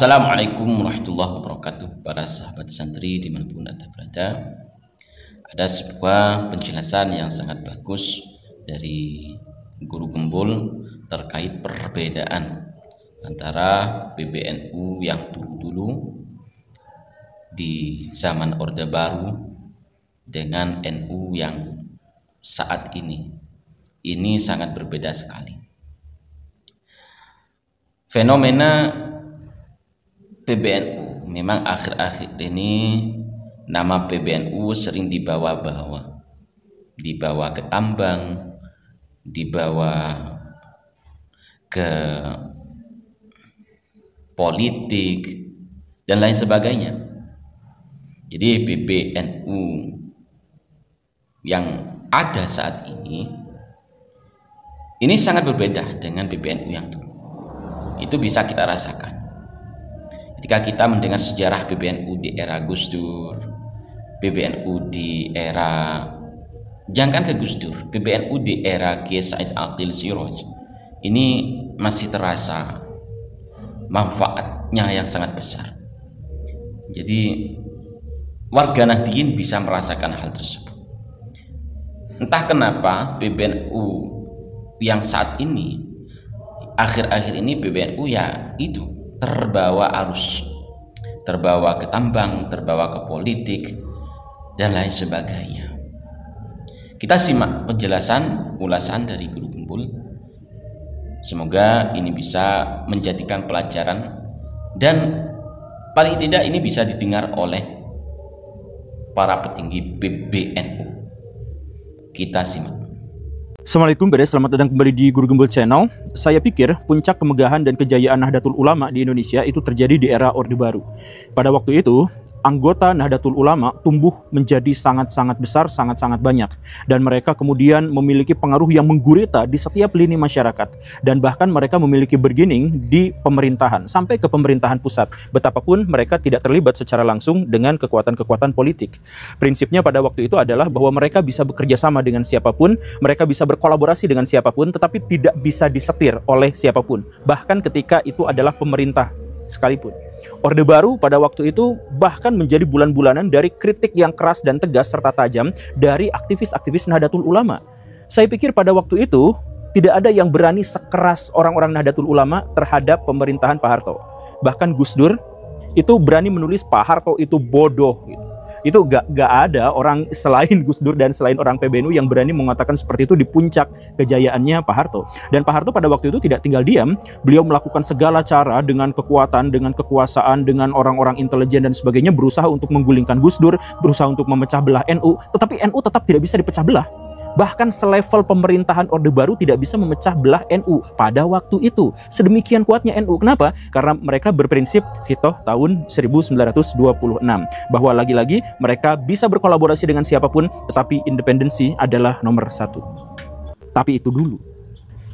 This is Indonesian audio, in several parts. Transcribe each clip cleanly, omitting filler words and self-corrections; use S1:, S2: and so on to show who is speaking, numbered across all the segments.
S1: Assalamualaikum warahmatullahi wabarakatuh. Para sahabat santri dimanapun Anda berada, ada sebuah penjelasan yang sangat bagus dari Guru Gembul terkait perbedaan antara PBNU yang dulu-dulu di zaman Orde Baru dengan NU yang saat ini. Ini sangat berbeda sekali. Fenomena PBNU memang akhir-akhir ini nama PBNU sering dibawa-bawa, dibawa ke tambang, dibawa ke politik dan lain sebagainya. Jadi PBNU yang ada saat ini sangat berbeda dengan PBNU yang dulu. Itu bisa kita rasakan ketika kita mendengar sejarah PBNU di era Gus Dur, PBNU di era, jangan ke Gus Dur, PBNU di era Kiai Said Aqil Siraj, ini masih terasa manfaatnya yang sangat besar. Jadi warga Nahdliyin bisa merasakan hal tersebut. Entah kenapa PBNU yang saat ini, akhir-akhir ini PBNU ya itu terbawa arus, terbawa ke tambang, terbawa ke politik dan lain sebagainya. Kita simak penjelasan ulasan dari Guru Gembul. Semoga ini bisa menjadikan pelajaran dan paling tidak ini bisa didengar oleh para petinggi PBNU. Kita simak.
S2: Assalamualaikum, selamat datang kembali di Guru Gembul Channel. Saya pikir puncak kemegahan dan kejayaan Nahdlatul Ulama di Indonesia itu terjadi di era Orde Baru. Pada waktu itu, anggota Nahdlatul Ulama tumbuh menjadi sangat-sangat besar, sangat-sangat banyak. Dan mereka kemudian memiliki pengaruh yang menggurita di setiap lini masyarakat. Dan bahkan mereka memiliki bergening di pemerintahan, sampai ke pemerintahan pusat. Betapapun mereka tidak terlibat secara langsung dengan kekuatan-kekuatan politik. Prinsipnya pada waktu itu adalah bahwa mereka bisa bekerja sama dengan siapapun, mereka bisa berkolaborasi dengan siapapun, tetapi tidak bisa disetir oleh siapapun. Bahkan ketika itu adalah pemerintah sekalipun. Orde Baru pada waktu itu bahkan menjadi bulan-bulanan dari kritik yang keras dan tegas serta tajam dari aktivis-aktivis Nahdlatul Ulama. Saya pikir pada waktu itu tidak ada yang berani sekeras orang-orang Nahdlatul Ulama terhadap pemerintahan Pak Harto. Bahkan Gus Dur itu berani menulis Pak Harto itu bodoh gitu. Itu gak ada orang selain Gus Dur dan selain orang PBNU yang berani mengatakan seperti itu di puncak kejayaannya Pak Harto. Dan Pak Harto pada waktu itu tidak tinggal diam, beliau melakukan segala cara dengan kekuatan, dengan kekuasaan, dengan orang-orang intelijen dan sebagainya, berusaha untuk menggulingkan Gus Dur, berusaha untuk memecah belah NU, tetapi NU tetap tidak bisa dipecah belah. Bahkan selevel pemerintahan Orde Baru tidak bisa memecah belah NU pada waktu itu. Sedemikian kuatnya NU. Kenapa? Karena mereka berprinsip Hitoh tahun 1926. Bahwa lagi-lagi mereka bisa berkolaborasi dengan siapapun, tetapi independensi adalah nomor satu. Tapi itu dulu.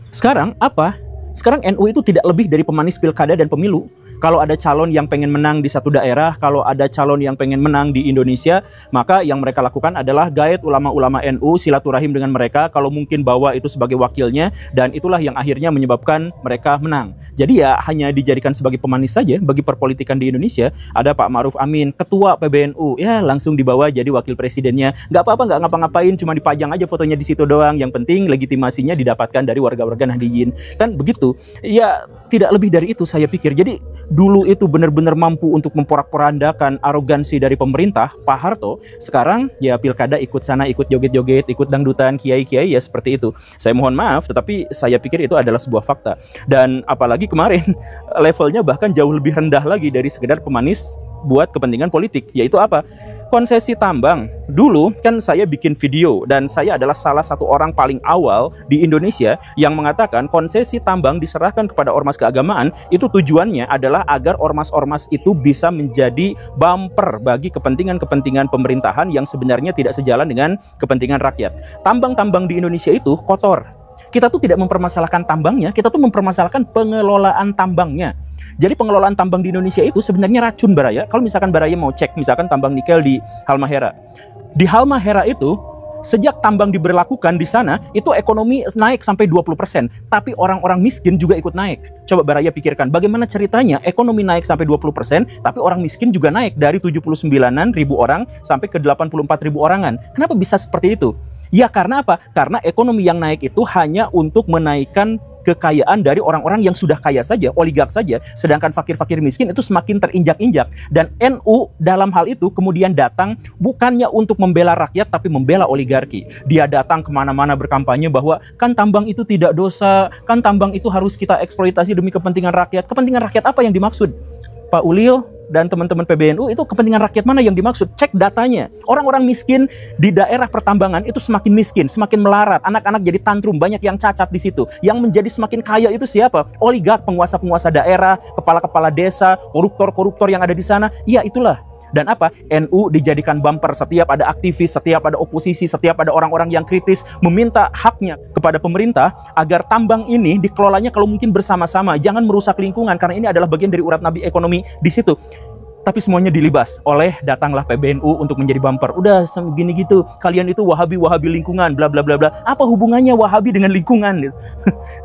S2: Sekarang apa? Sekarang NU itu tidak lebih dari pemanis pilkada dan pemilu. Kalau ada calon yang pengen menang di satu daerah, kalau ada calon yang pengen menang di Indonesia, maka yang mereka lakukan adalah gaet ulama-ulama NU, silaturahim dengan mereka, kalau mungkin bawa itu sebagai wakilnya, dan itulah yang akhirnya menyebabkan mereka menang. Jadi ya hanya dijadikan sebagai pemanis saja bagi perpolitikan di Indonesia. Ada Pak Ma'ruf Amin, ketua PBNU, ya langsung dibawa jadi wakil presidennya. Nggak apa-apa, nggak ngapa-ngapain, cuma dipajang aja fotonya di situ doang. Yang penting legitimasinya didapatkan dari warga-warga Nahdliyin. Kan begitu. Ya tidak lebih dari itu saya pikir. Jadi dulu itu benar-benar mampu untuk memporak-porandakan arogansi dari pemerintah Pak Harto. Sekarang ya pilkada ikut sana, ikut joget-joget, ikut dangdutan, kiai-kiai ya seperti itu. Saya mohon maaf, tetapi saya pikir itu adalah sebuah fakta. Dan apalagi kemarin levelnya bahkan jauh lebih rendah lagi dari sekedar pemanis buat kepentingan politik. Yaitu apa? Konsesi tambang. Dulu kan saya bikin video dan saya adalah salah satu orang paling awal di Indonesia yang mengatakan konsesi tambang diserahkan kepada ormas keagamaan itu tujuannya adalah agar ormas-ormas itu bisa menjadi bumper bagi kepentingan-kepentingan pemerintahan yang sebenarnya tidak sejalan dengan kepentingan rakyat. Tambang-tambang di Indonesia itu kotor. Kita tuh tidak mempermasalahkan tambangnya, kita tuh mempermasalahkan pengelolaan tambangnya. Jadi pengelolaan tambang di Indonesia itu sebenarnya racun Baraya. Kalau misalkan Baraya mau cek misalkan tambang nikel di Halmahera. Di Halmahera itu Sejak tambang diberlakukan di sana, itu ekonomi naik sampai 20%. Tapi orang-orang miskin juga ikut naik. Coba Baraya pikirkan, bagaimana ceritanya ekonomi naik sampai 20%, tapi orang miskin juga naik dari 79.000 orang sampai ke 84.000 orangan. Kenapa bisa seperti itu? Ya karena apa? Karena ekonomi yang naik itu hanya untuk menaikkan kekayaan dari orang-orang yang sudah kaya saja, oligark saja, sedangkan fakir-fakir miskin itu semakin terinjak-injak. Dan NU dalam hal itu kemudian datang bukannya untuk membela rakyat, tapi membela oligarki. Dia datang kemana-mana berkampanye bahwa kan tambang itu tidak dosa, kan tambang itu harus kita eksploitasi demi kepentingan rakyat. Kepentingan rakyat apa yang dimaksud? Pak Ulil dan teman-teman PBNU, itu kepentingan rakyat mana yang dimaksud? Cek datanya. Orang-orang miskin di daerah pertambangan itu semakin miskin, semakin melarat. Anak-anak jadi tantrum, banyak yang cacat di situ. Yang menjadi semakin kaya itu siapa? Oligark, penguasa-penguasa daerah, kepala-kepala desa, koruptor-koruptor yang ada di sana. Ya itulah. Dan apa? NU dijadikan bumper. Setiap ada aktivis, setiap ada oposisi, setiap ada orang-orang yang kritis meminta haknya kepada pemerintah agar tambang ini dikelolanya kalau mungkin bersama-sama, jangan merusak lingkungan, karena ini adalah bagian dari urat nadi ekonomi di situ. Tapi semuanya dilibas oleh datanglah PBNU untuk menjadi bumper. Udah segini gitu, kalian itu Wahabi lingkungan, bla bla bla bla. Apa hubungannya Wahabi dengan lingkungan?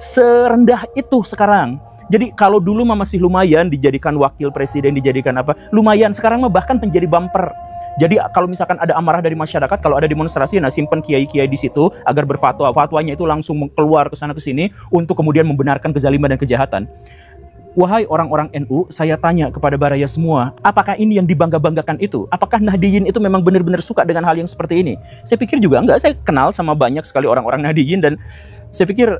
S2: Serendah itu sekarang. Jadi kalau dulu mah masih lumayan dijadikan wakil presiden, dijadikan apa, lumayan. Sekarang mah bahkan menjadi bumper. Jadi kalau misalkan ada amarah dari masyarakat, kalau ada demonstrasi, nah simpan kiai-kiai di situ agar berfatwa. Fatwanya itu langsung keluar ke sana ke sini untuk kemudian membenarkan kezaliman dan kejahatan. Wahai orang-orang NU, saya tanya kepada Baraya semua, apakah ini yang dibangga-banggakan itu? Apakah Nahdiyin itu memang benar-benar suka dengan hal yang seperti ini? Saya pikir juga enggak. Saya kenal sama banyak sekali orang-orang Nahdiyin dan saya pikir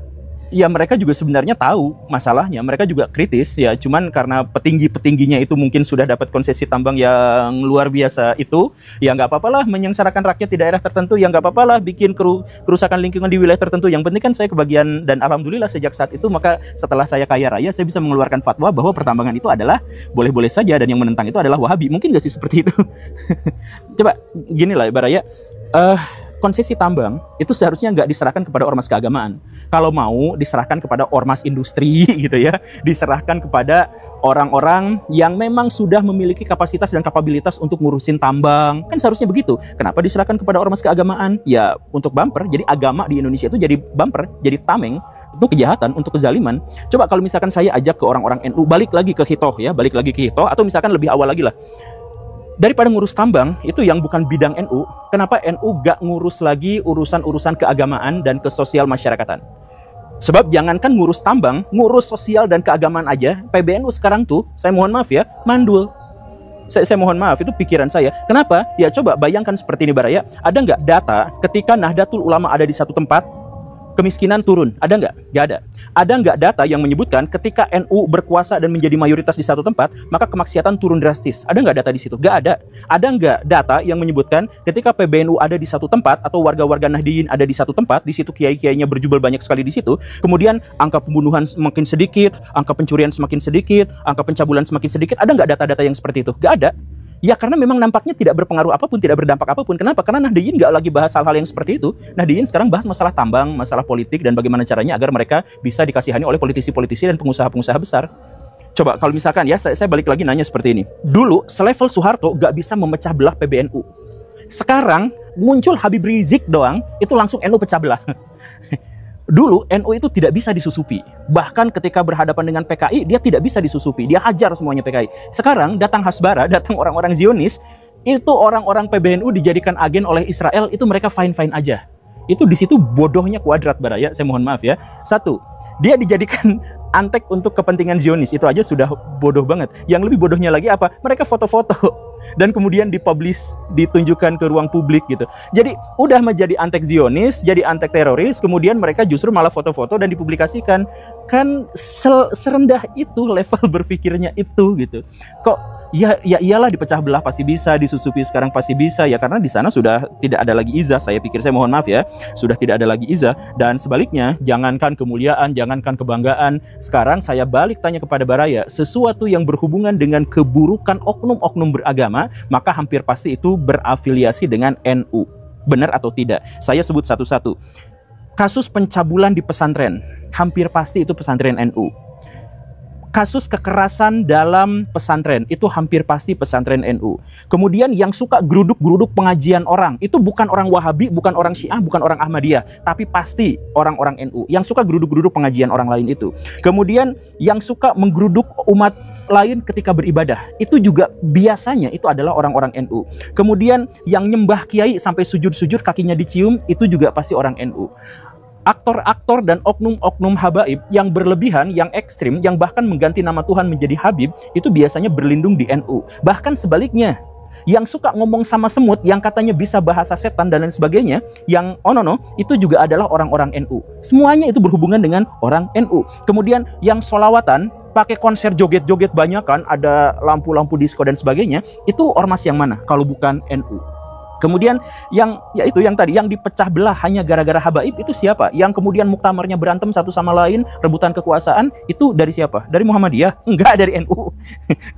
S2: ya mereka juga sebenarnya tahu masalahnya, mereka juga kritis ya, cuman karena petinggi-petingginya itu mungkin sudah dapat konsesi tambang yang luar biasa itu, ya nggak apa-apa lah menyengsarakan rakyat di daerah tertentu, ya nggak apa-apa lah bikin kerusakan lingkungan di wilayah tertentu, yang penting kan saya kebagian. Dan alhamdulillah sejak saat itu, maka setelah saya kaya raya, saya bisa mengeluarkan fatwa bahwa pertambangan itu adalah boleh-boleh saja dan yang menentang itu adalah Wahabi. Mungkin nggak sih seperti itu? Coba gini lah Baraya, konsesi tambang itu seharusnya nggak diserahkan kepada ormas keagamaan. Kalau mau diserahkan kepada ormas industri gitu ya, diserahkan kepada orang-orang yang memang sudah memiliki kapasitas dan kapabilitas untuk ngurusin tambang. Kan seharusnya begitu. Kenapa diserahkan kepada ormas keagamaan? Ya untuk bumper. Jadi agama di Indonesia itu jadi bumper, jadi tameng untuk kejahatan, untuk kezaliman. Coba kalau misalkan saya ajak ke orang-orang NU, balik lagi ke hitoh ya, balik lagi ke hitoh, atau misalkan lebih awal lagi lah. Daripada ngurus tambang, itu yang bukan bidang NU, kenapa NU gak ngurus lagi urusan-urusan keagamaan dan kesosial masyarakatan? Sebab jangankan ngurus tambang, ngurus sosial dan keagamaan aja, PBNU sekarang tuh, saya mohon maaf ya, mandul. Saya mohon maaf, itu pikiran saya. Kenapa? Ya coba bayangkan seperti ini Baraya, ada nggak data ketika Nahdlatul Ulama ada di satu tempat, kemiskinan turun? Ada nggak? Nggak ada. Ada nggak data yang menyebutkan ketika NU berkuasa dan menjadi mayoritas di satu tempat, maka kemaksiatan turun drastis? Ada nggak data di situ? Nggak ada. Ada nggak data yang menyebutkan ketika PBNU ada di satu tempat atau warga-warga Nahdiyin ada di satu tempat, di situ kiai-kiainya berjubel banyak sekali di situ, kemudian angka pembunuhan semakin sedikit, angka pencurian semakin sedikit, angka pencabulan semakin sedikit? Ada nggak data-data yang seperti itu? Nggak ada. Ya karena memang nampaknya tidak berpengaruh apapun, tidak berdampak apapun. Kenapa? Karena Nahdiyin nggak lagi bahas hal-hal yang seperti itu. Nahdiyin sekarang bahas masalah tambang, masalah politik, dan bagaimana caranya agar mereka bisa dikasihani oleh politisi-politisi dan pengusaha-pengusaha besar. Coba kalau misalkan ya, saya balik lagi nanya seperti ini. Dulu selevel Soeharto nggak bisa memecah belah PBNU. Sekarang muncul Habib Rizik doang, itu langsung NU pecah belah. Dulu NU itu tidak bisa disusupi. Bahkan ketika berhadapan dengan PKI, dia tidak bisa disusupi. Dia hajar semuanya PKI. Sekarang datang Hasbara, datang orang-orang Zionis, itu orang-orang PBNU dijadikan agen oleh Israel, itu mereka fine-fine aja. Itu di situ bodohnya kuadrat Baraya, saya mohon maaf ya. Satu, dia dijadikan antek untuk kepentingan Zionis, itu aja sudah bodoh banget. Yang lebih bodohnya lagi apa? Mereka foto-foto dan kemudian dipublish, ditunjukkan ke ruang publik gitu. Jadi udah menjadi antek Zionis, jadi antek teroris, kemudian mereka justru malah foto-foto dan dipublikasikan. Kan serendah itu level berpikirnya itu gitu. Kok ya iyalah dipecah belah pasti bisa, disusupi sekarang pasti bisa ya, karena di sana sudah tidak ada lagi izah. Saya pikir, saya mohon maaf ya, sudah tidak ada lagi izah. Dan sebaliknya, jangankan kemuliaan, jangankan kebanggaan, sekarang saya balik tanya kepada Baraya, sesuatu yang berhubungan dengan keburukan oknum-oknum beragama, maka hampir pasti itu berafiliasi dengan NU. Benar atau tidak? Saya sebut satu-satu. Kasus pencabulan di pesantren, hampir pasti itu pesantren NU. kasus kekerasan dalam pesantren itu hampir pasti pesantren NU. Kemudian yang suka geruduk-geruduk pengajian orang itu bukan orang Wahabi, bukan orang Syiah, bukan orang Ahmadiyah, tapi pasti orang-orang NU yang suka geruduk-geruduk pengajian orang lain itu. Kemudian yang suka menggeruduk umat lain ketika beribadah itu juga biasanya itu adalah orang-orang NU. Kemudian yang nyembah kiai sampai sujud-sujud kakinya dicium itu juga pasti orang NU. Aktor-aktor dan oknum-oknum habaib yang berlebihan, yang ekstrim, yang bahkan mengganti nama Tuhan menjadi Habib, itu biasanya berlindung di NU. Bahkan sebaliknya, yang suka ngomong sama semut, yang katanya bisa bahasa setan dan lain sebagainya, yang itu juga adalah orang-orang NU. Semuanya itu berhubungan dengan orang NU. Kemudian yang solawatan, pakai konser joget-joget banyak kan, ada lampu-lampu disco dan sebagainya, itu ormas yang mana kalau bukan NU? Kemudian yang tadi yang dipecah belah hanya gara-gara habaib itu siapa? Yang kemudian muktamarnya berantem satu sama lain, rebutan kekuasaan, itu dari siapa? Dari Muhammadiyah? Enggak, dari NU.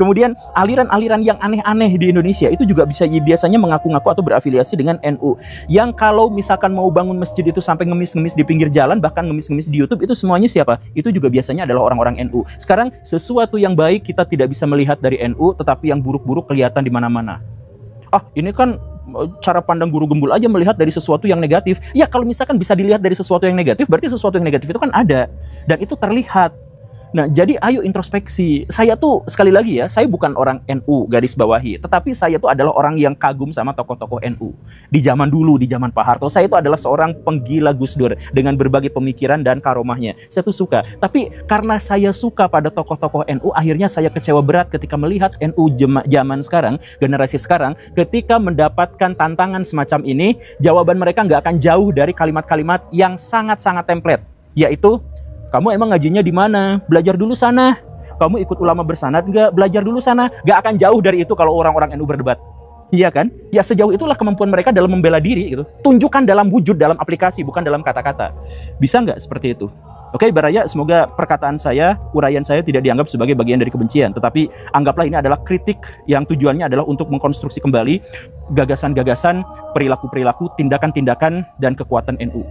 S2: Kemudian aliran-aliran yang aneh-aneh di Indonesia itu juga biasanya mengaku-ngaku atau berafiliasi dengan NU. Yang kalau misalkan mau bangun masjid itu sampai ngemis-ngemis di pinggir jalan, bahkan ngemis-ngemis di YouTube, itu semuanya siapa? Itu juga biasanya adalah orang-orang NU. Sekarang sesuatu yang baik kita tidak bisa melihat dari NU, tetapi yang buruk-buruk kelihatan di mana-mana. Ini kan cara pandang guru gembul aja melihat dari sesuatu yang negatif. Ya kalau misalkan bisa dilihat dari sesuatu yang negatif, berarti sesuatu yang negatif itu kan ada. Dan itu terlihat. Nah, jadi ayo introspeksi. Saya tuh, sekali lagi ya, saya bukan orang NU garis bawahi. Tetapi saya tuh adalah orang yang kagum sama tokoh-tokoh NU. Di zaman dulu, di zaman Pak Harto, saya itu adalah seorang penggila Gus Dur. Dengan berbagai pemikiran dan karomahnya. Saya tuh suka. Tapi karena saya suka pada tokoh-tokoh NU, akhirnya saya kecewa berat ketika melihat NU zaman sekarang, generasi sekarang, ketika mendapatkan tantangan semacam ini, jawaban mereka nggak akan jauh dari kalimat-kalimat yang sangat-sangat template. Yaitu, kamu emang ngajinya di mana? Belajar dulu sana. Kamu ikut ulama bersanad nggak? Belajar dulu sana. Nggak akan jauh dari itu kalau orang-orang NU berdebat. Iya kan? Ya sejauh itulah kemampuan mereka dalam membela diri gitu. Tunjukkan dalam wujud, dalam aplikasi, bukan dalam kata-kata. Bisa nggak seperti itu? Oke, Baraya, semoga perkataan saya, uraian saya tidak dianggap sebagai bagian dari kebencian. Tetapi anggaplah ini adalah kritik yang tujuannya adalah untuk mengkonstruksi kembali gagasan-gagasan, perilaku-perilaku, tindakan-tindakan, dan kekuatan NU.